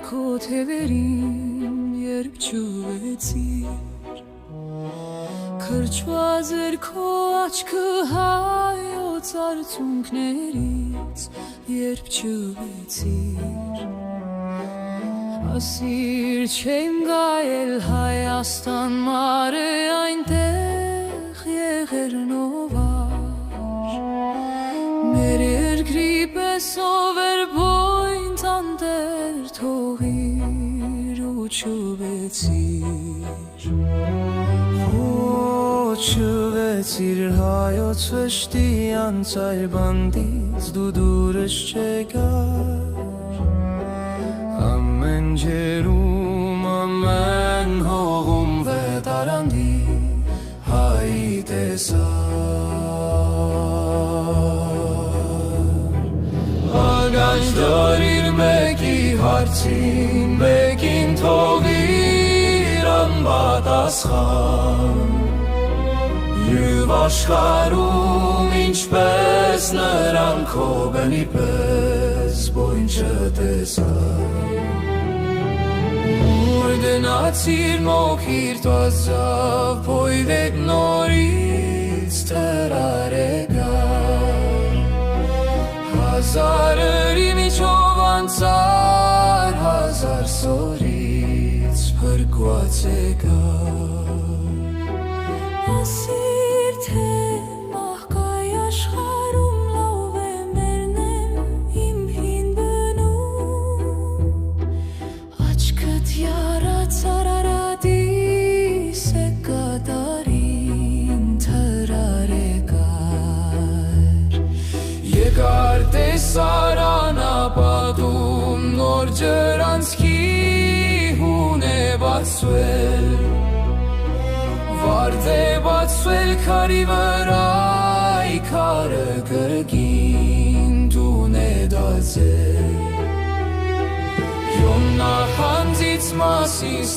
քո թևերին երբ ճուվեցիր Քրջված էր քո աչքը հայոց արցունքներից երբ ճուվեցիր Ասիր չեմ գայել Հայաստան մարը այնտեղ եղեր նովար Մեր երկրի պես ով էր բոյն տանտեր թողիր ու ճուվեցիր Ճուվեցիր հայոց վշտի անցայր բանդից դու դուրս չեկար Ամեն ջերում, ամեն հողում վետարանდი հայի տեսար Ագանջ դարիր մեկի հարցին, մեկին թողիր անպատասխան Եվ աշխարհում ինչպես նրան քո բնի պես բոյն չտեսան Ուր դնացիր մոխիր տվազավ պոյվեք նորից տրարեկար Հազարերի միջով անցար հազար սորից փրկված եկար Ասիր թե մահկայ աշխարհում լավ է մերնեմ իմ հին բնում Աչքդ յարած Արարատիս է կատարին թրարեկար Եկար տեսարան ապատում նոր ջրանցքի հուն է բացվել Վարդ է բացվել քարի վրա, քարը կրկին տուն է դարձել Յոմ նախանձից մասիս